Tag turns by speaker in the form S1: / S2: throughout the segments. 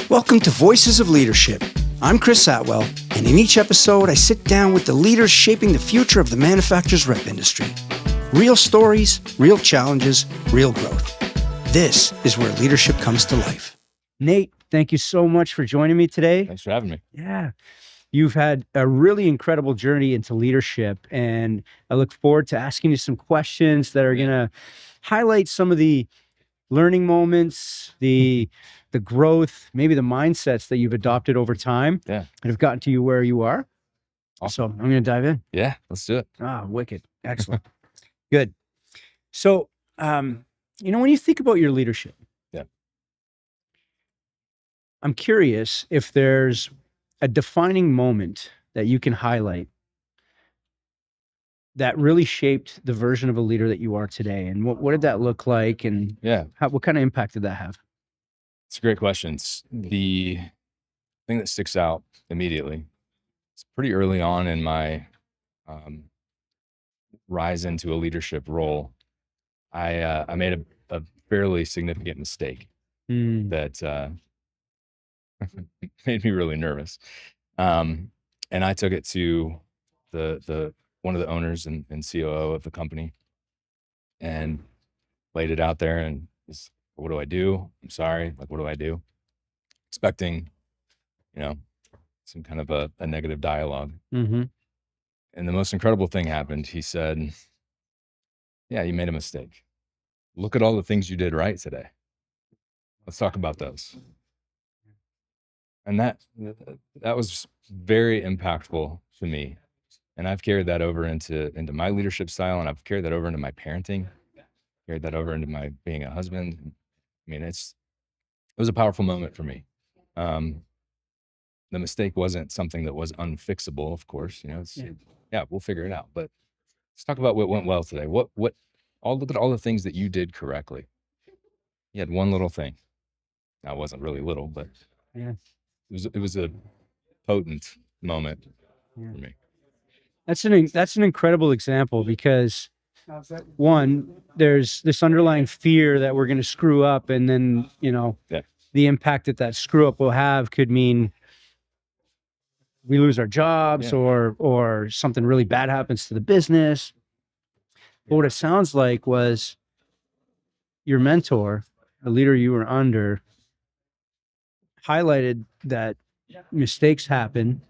S1: Welcome to Voices of Leadership. I'm Chris Atwell, and in each episode, I sit down with the leaders shaping the future of the manufacturer's rep industry. Real stories, real challenges, real growth. This is where leadership comes to life. Nate, thank you so much for joining me today.
S2: Thanks for having me.
S1: Yeah. You've had a really incredible journey into leadership, and I look forward to asking you some questions that are going to highlight some of the learning moments, the growth, maybe the mindsets that you've adopted over time that have gotten to you where you are.
S2: Awesome.
S1: So I'm going to dive in.
S2: Yeah, let's do it.
S1: Wicked. Excellent. Good. So, when you think about your leadership, I'm curious if there's a defining moment that you can highlight that really shaped the version of a leader that you are today. And what did that look like? And what kind of impact did that have?
S2: It's a great question. The thing that sticks out immediately, it's pretty early on in my rise into a leadership role. I made a fairly significant mistake that made me really nervous. And I took it to the one of the owners and COO of the company and laid it out there and just, what do I do? I'm sorry. Like, what do I do? Expecting, some kind of a negative dialogue.
S1: Mm-hmm.
S2: And the most incredible thing happened. He said, yeah, you made a mistake. Look at all the things you did right today. Let's talk about those. And that was very impactful to me. And I've carried that over into my leadership style, and I've carried that over into my parenting, carried that over into my being a husband. I mean, it was a powerful moment for me. The mistake wasn't something that was unfixable, of course. We'll figure it out. But let's talk about what went well today. Look at all the things that you did correctly. You had one little thing. Now, it wasn't really little, but it was a potent moment for me.
S1: That's an incredible example because one, there's this underlying fear that we're going to screw up, and then the impact that screw up will have could mean we lose our jobs or something really bad happens to the business. But what it sounds like was your mentor, the leader you were under, highlighted that mistakes happen.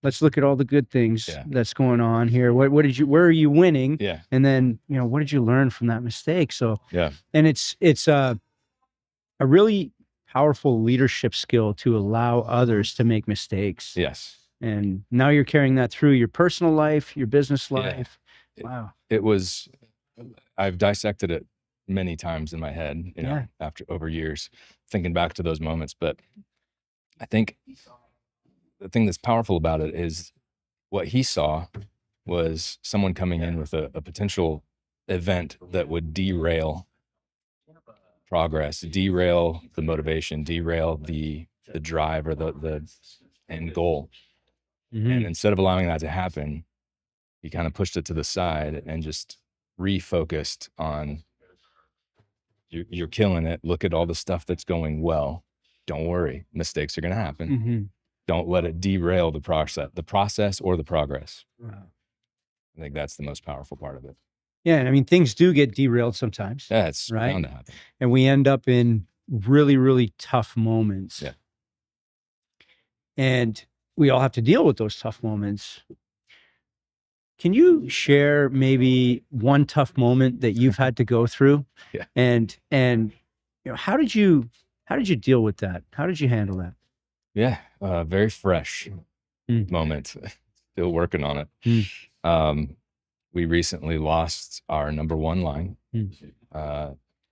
S1: Let's look at all the good things that's going on here. Where are you winning?
S2: Yeah.
S1: And then, what did you learn from that mistake? So, and it's a really powerful leadership skill to allow others to make mistakes.
S2: Yes.
S1: And now you're carrying that through your personal life, your business life. Wow.
S2: I've dissected it many times in my head, over years, thinking back to those moments. But I think the thing that's powerful about it is what he saw was someone coming in with a potential event that would derail progress, derail the motivation, derail the drive or the end goal. Mm-hmm. And instead of allowing that to happen, he kind of pushed it to the side and just refocused on, you're killing it. Look at all the stuff that's going well. Don't worry. Mistakes are going to happen. Mm-hmm. Don't let it derail the process or the progress. Wow. I think that's the most powerful part of it.
S1: Yeah. And I mean, things do get derailed sometimes.
S2: Yeah, it's bound to happen.
S1: And we end up in really, really tough moments.
S2: Yeah.
S1: And we all have to deal with those tough moments. Can you share maybe one tough moment that you've had to go through?
S2: Yeah.
S1: And how did you deal with that? How did you handle that?
S2: Yeah, very fresh moment. Still working on it. We recently lost our number one line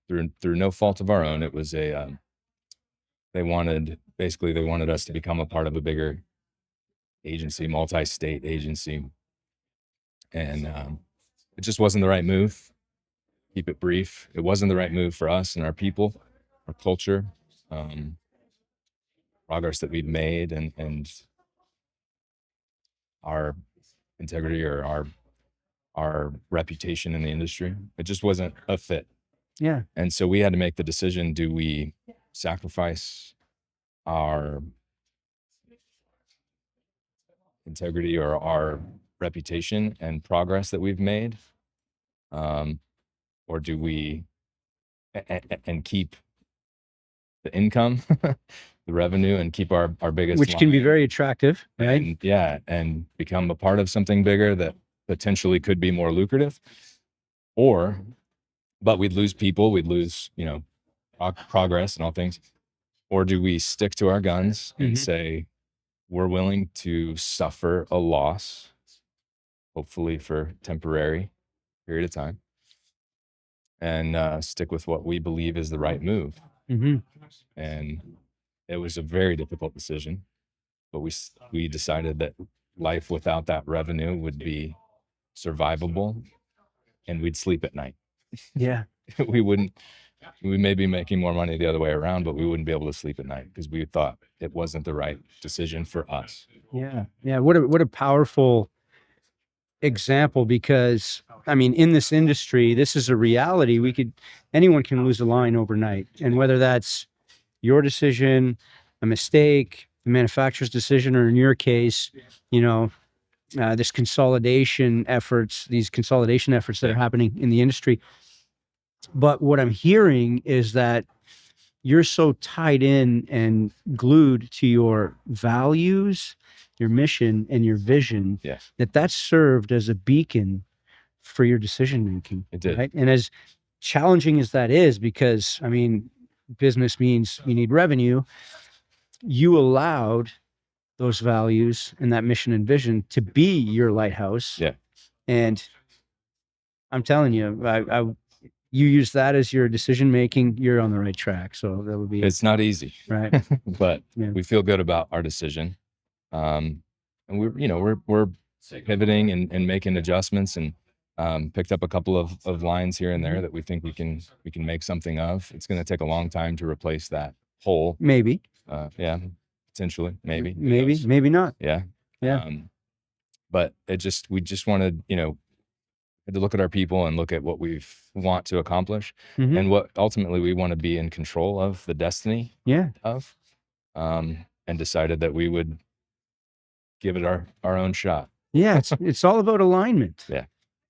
S2: through no fault of our own. It was they wanted us to become a part of a bigger agency, multi-state agency, and it just wasn't the right move. Keep it brief. It wasn't the right move for us and our people, our culture. Progress that we'd made and our integrity or our reputation in the industry. It just wasn't a fit.
S1: Yeah.
S2: And so we had to make the decision, do we sacrifice our integrity or our reputation and progress that we've made? Or do we and keep the income, the revenue, and keep our biggest
S1: which can be
S2: line,
S1: very attractive, right?
S2: and and become a part of something bigger that potentially could be more lucrative? But we'd lose people, we'd lose, progress and all things. Or do we stick to our guns and say we're willing to suffer a loss, hopefully for temporary period of time, and stick with what we believe is the right move? And it was a very difficult decision, but we decided that life without that revenue would be survivable, and we'd sleep at night.
S1: Yeah.
S2: We may be making more money the other way around, but we wouldn't be able to sleep at night because we thought it wasn't the right decision for us.
S1: Yeah. Yeah. What a powerful example, because I mean, in this industry, this is a reality. Anyone can lose a line overnight. And whether that's your decision, a mistake, the manufacturer's decision, or in your case, these consolidation efforts that are happening in the industry. But what I'm hearing is that you're so tied in and glued to your values, your mission, and your vision that served as a beacon for your decision making.
S2: It did.
S1: Right? And as challenging as that is, because I mean, business means you need revenue, you allowed those values and that mission and vision to be your lighthouse.
S2: Yeah.
S1: And I'm telling you, you use that as your decision making, you're on the right track. So that would be.
S2: It's not easy,
S1: right?
S2: But we feel good about our decision, and we're pivoting and making adjustments, and picked up a couple of lines here and there that we think we can make something of. It's going to take a long time to replace that hole.
S1: Maybe.
S2: Potentially, maybe
S1: not.
S2: Yeah. But we just wanted, to look at our people and look at what we want to accomplish, and what ultimately we want to be in control of the destiny of, and decided that we would give it our own shot.
S1: Yeah. It's all about alignment.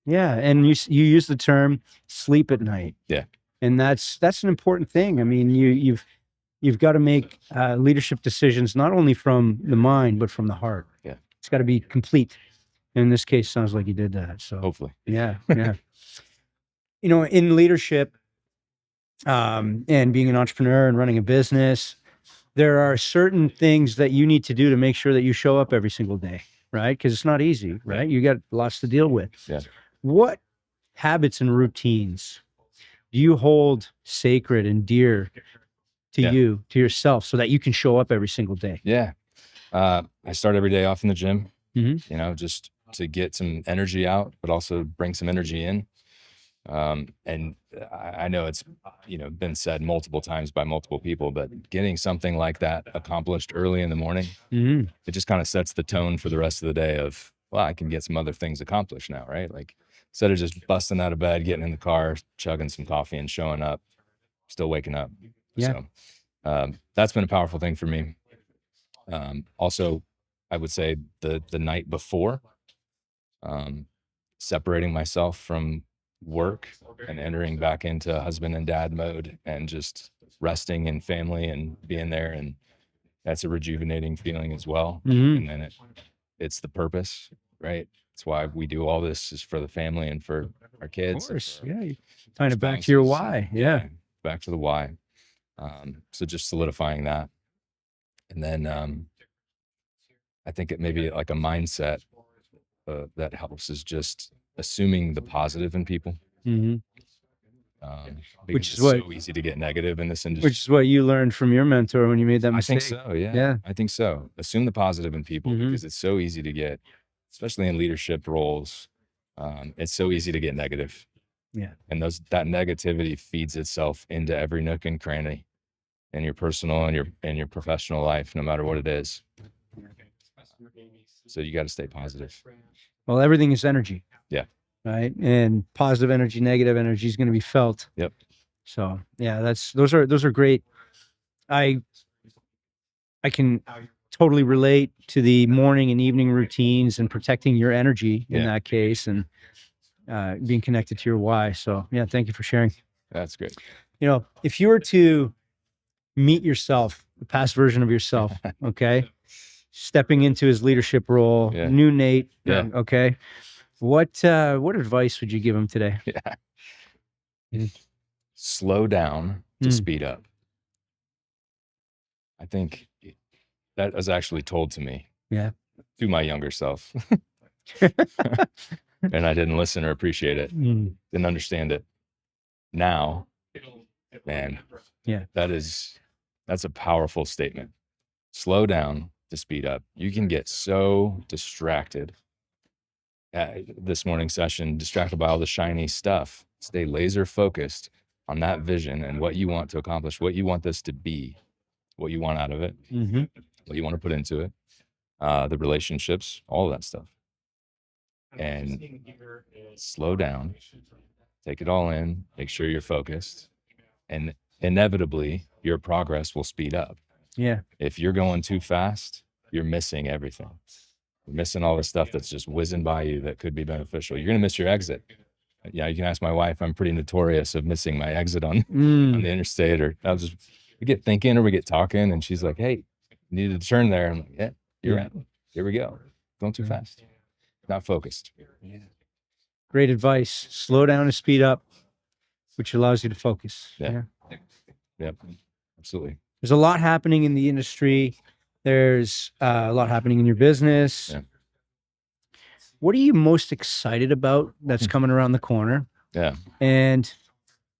S1: Yeah. And you use the term sleep at night.
S2: Yeah.
S1: And that's an important thing. I mean, you've got to make leadership decisions, not only from the mind, but from the heart.
S2: Yeah.
S1: It's got to be complete. And in this case, sounds like you did that. So
S2: hopefully.
S1: Yeah. In leadership, and being an entrepreneur and running a business, there are certain things that you need to do to make sure that you show up every single day, right? Because it's not easy, right? You got lots to deal with.
S2: Yeah.
S1: What habits and routines do you hold sacred and dear to yourself, so that you can show up every single day?
S2: Yeah. I start every day off in the gym, just to get some energy out, but also bring some energy in. And I know it's, been said multiple times by multiple people, but getting something like that accomplished early in the morning, it just kind of sets the tone for the rest of the day of, well, I can get some other things accomplished now, right? Like, instead of just busting out of bed, getting in the car, chugging some coffee and showing up, still waking up.
S1: Yeah.
S2: So, that's been a powerful thing for me. Also, I would say the night before, separating myself from work and entering back into husband and dad mode, and just resting in family and being there. And that's a rejuvenating feeling as well. And then it's the purpose, right? It's why we do all this, is for the family and for our kids.
S1: Of course. Yeah. Tying it back to your why. Yeah.
S2: Back to the why. So just solidifying that. And then, I think it may be like a mindset that helps, is just assuming the positive in people. Which is so easy to get negative in this industry.
S1: Which is what you learned from your mentor when you made that mistake.
S2: I think so. Yeah. I think so. Assume the positive in people, because it's so easy to get, especially in leadership roles. It's so easy to get negative.
S1: Yeah.
S2: And that negativity feeds itself into every nook and cranny in your personal and your professional life, no matter what it is. So you got to stay positive.
S1: Well, everything is energy.
S2: Yeah.
S1: Right. And positive energy, negative energy is going to be felt.
S2: Yep.
S1: So yeah, those are great. I can totally relate to the morning and evening routines and protecting your energy in that case, and being connected to your why. So yeah, thank you for sharing.
S2: That's great.
S1: If you were to meet yourself, the past version of yourself, okay, stepping into his leadership role, new Nate, okay, what advice would you give him today?
S2: Slow down to speed up. I think that was actually told to me. To my younger self. And I didn't listen or appreciate it. Didn't understand it. Now, man, that's a powerful statement. Slow down to speed up. You can get so distracted at this morning's session, distracted by all the shiny stuff. Stay laser focused on that vision and what you want to accomplish, what you want this to be, what you want out of it, what you want to put into it, the relationships, all of that stuff. And slow down, take it all in, make sure you're focused, and inevitably your progress will speed up. If you're going too fast, you're missing everything. You're missing all the stuff that's just whizzing by you that could be beneficial. You're going to miss your exit. You can ask my wife. I'm pretty notorious of missing my exit on the interstate, or we get thinking or we get talking, and she's like, "Hey, you needed to turn there." I'm like, "Yeah, you're right. Here we go. Going too fast. Not focused."
S1: Great advice. Slow down and speed up, which allows you to focus.
S2: Yep. Absolutely.
S1: There's a lot happening in the industry. There's a lot happening in your business. What are you most excited about that's coming around the corner? And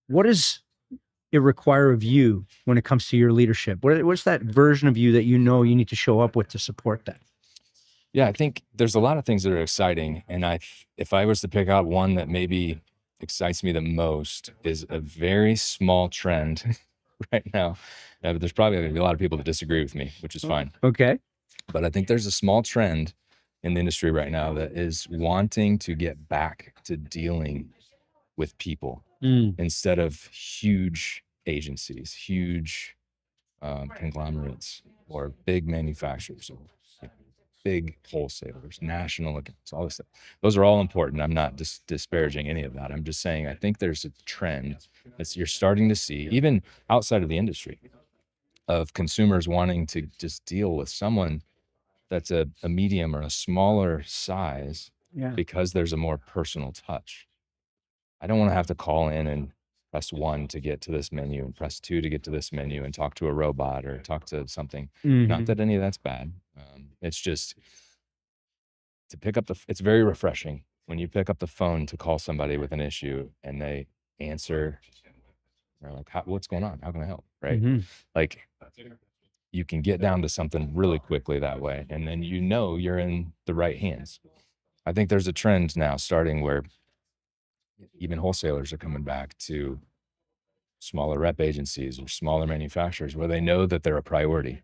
S1: what does it require of you when it comes to your leadership? What's that version of you that you need to show up with to support that?
S2: Yeah, I think there's a lot of things that are exciting. And if I was to pick out one that maybe excites me the most, is a very small trend right now. There's probably going to be a lot of people that disagree with me, which is fine.
S1: Okay.
S2: But I think there's a small trend in the industry right now that is wanting to get back to dealing with people instead of huge agencies, huge conglomerates, or big manufacturers, or big wholesalers, national accounts, all this stuff. Those are all important. I'm not disparaging any of that. I'm just saying I think there's a trend that you're starting to see, even outside of the industry, of consumers wanting to just deal with someone that's a medium or a smaller size because there's a more personal touch. I don't want to have to call in and press 1 to get to this menu and press 2 to get to this menu and talk to a robot or talk to something. Not that any of that's bad. It's just to pick up it's very refreshing when you pick up the phone to call somebody with an issue and they answer. They're like, "What's going on? How can I help?" Right? Like, you can get down to something really quickly that way, and then you're in the right hands. I think there's a trend now starting where even wholesalers are coming back to smaller rep agencies or smaller manufacturers where they know that they're a priority.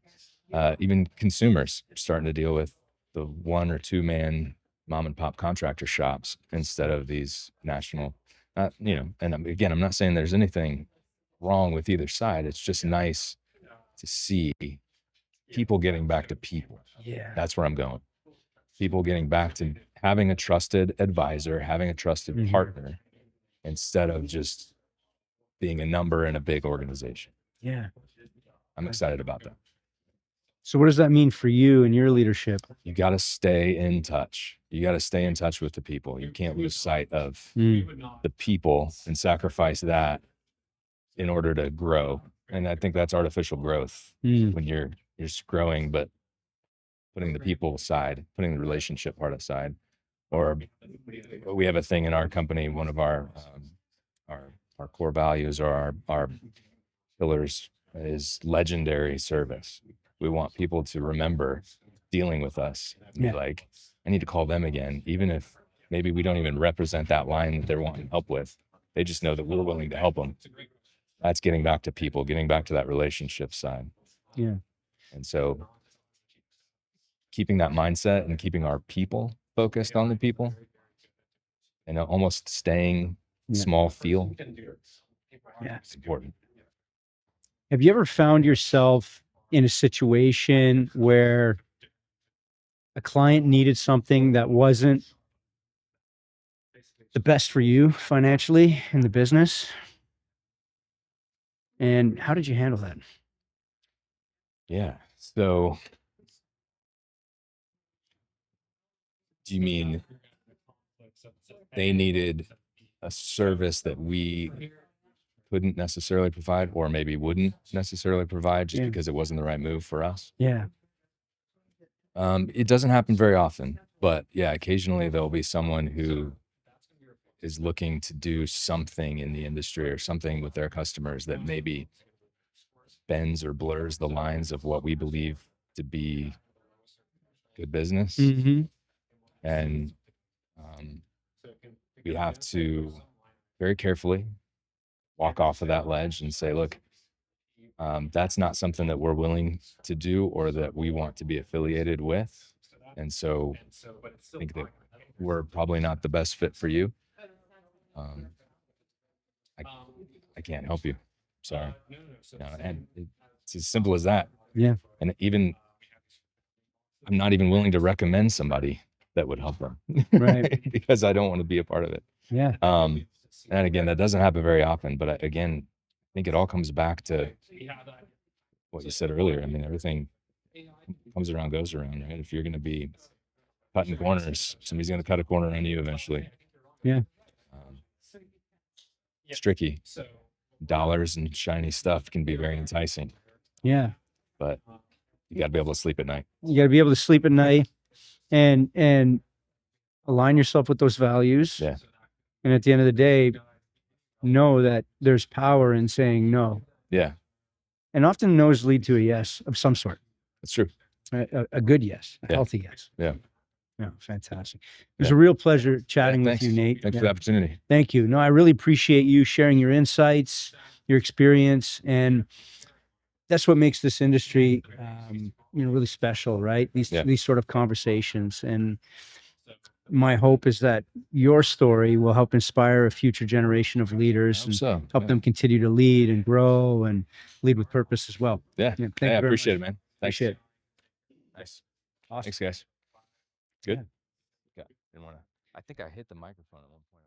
S2: Even consumers are starting to deal with the 1 or 2 man mom and pop contractor shops instead of these national, and again, I'm not saying there's anything wrong with either side. It's just nice to see people getting back to people. That's where I'm going. People getting back to having a trusted advisor, having a trusted partner, instead of just being a number in a big organization. I'm excited about that.
S1: So what does that mean for you and your leadership?
S2: You got to stay in touch. You got to stay in touch with the people. You can't lose sight of the people and sacrifice that in order to grow. And I think that's artificial growth when you're just growing, but putting the people aside, putting the relationship part aside. Or we have a thing in our company, one of our core values or our pillars is legendary service. We want people to remember dealing with us and be like, I need to call them again, even if maybe we don't even represent that line that they're wanting help with. They just know that we're willing to help them. That's getting back to people, getting back to that relationship side. And so keeping that mindset and keeping our people focused on the people and almost staying small feel. It's important.
S1: Have you ever found yourself in a situation where a client needed something that wasn't the best for you financially in the business? And how did you handle that?
S2: Yeah. So do you mean they needed a service that we couldn't necessarily provide, or maybe wouldn't necessarily provide just
S1: Yeah.
S2: because it wasn't the right move for us?
S1: Yeah.
S2: It doesn't happen very often, but yeah, occasionally there'll be someone who is looking to do something in the industry or something with their customers that maybe bends or blurs the lines of what we believe to be good business.
S1: Mm-hmm.
S2: And we have to very carefully walk off of that ledge and say, look, that's not something that we're willing to do or that we want to be affiliated with. And so I think that we're probably not the best fit for you. I can't help you. Sorry. And it's as simple as that.
S1: Yeah.
S2: And even I'm not even willing to recommend somebody that would help them.
S1: Right.
S2: Because I don't want to be a part of it.
S1: Yeah.
S2: And again, that doesn't happen very often, but again, I think it all comes back to what you said earlier. I mean, everything comes around, goes around, right? If you're going to be cutting corners, somebody's going to cut a corner on you eventually.
S1: Yeah.
S2: It's tricky. Dollars and shiny stuff can be very enticing,
S1: Yeah.
S2: but you got to be able to sleep at night.
S1: You got to be able to sleep at night and align yourself with those values.
S2: Yeah.
S1: And at the end of the day, know that there's power in saying no.
S2: Yeah.
S1: And often no's lead to a yes of some sort.
S2: That's true.
S1: A good yes, a
S2: Yeah.
S1: healthy yes.
S2: Yeah.
S1: No, fantastic. It was
S2: Yeah.
S1: a real pleasure chatting with
S2: Thanks.
S1: you, Nate.
S2: Thanks
S1: Yeah.
S2: for the opportunity.
S1: Thank you. No, I really appreciate you sharing your insights, your experience, and that's what makes this industry, really special, right?
S2: Yeah.
S1: These sort of conversations. And my hope is that your story will help inspire a future generation of leaders and help them continue to lead and grow and lead with purpose as well.
S2: Yeah.
S1: Thank
S2: I
S1: you very
S2: appreciate
S1: much.
S2: it, man. Thanks.
S1: Appreciate it.
S2: Nice.
S1: Awesome.
S2: Thanks, guys. Good. Yeah. Didn't want to. I think I hit the microphone at one point.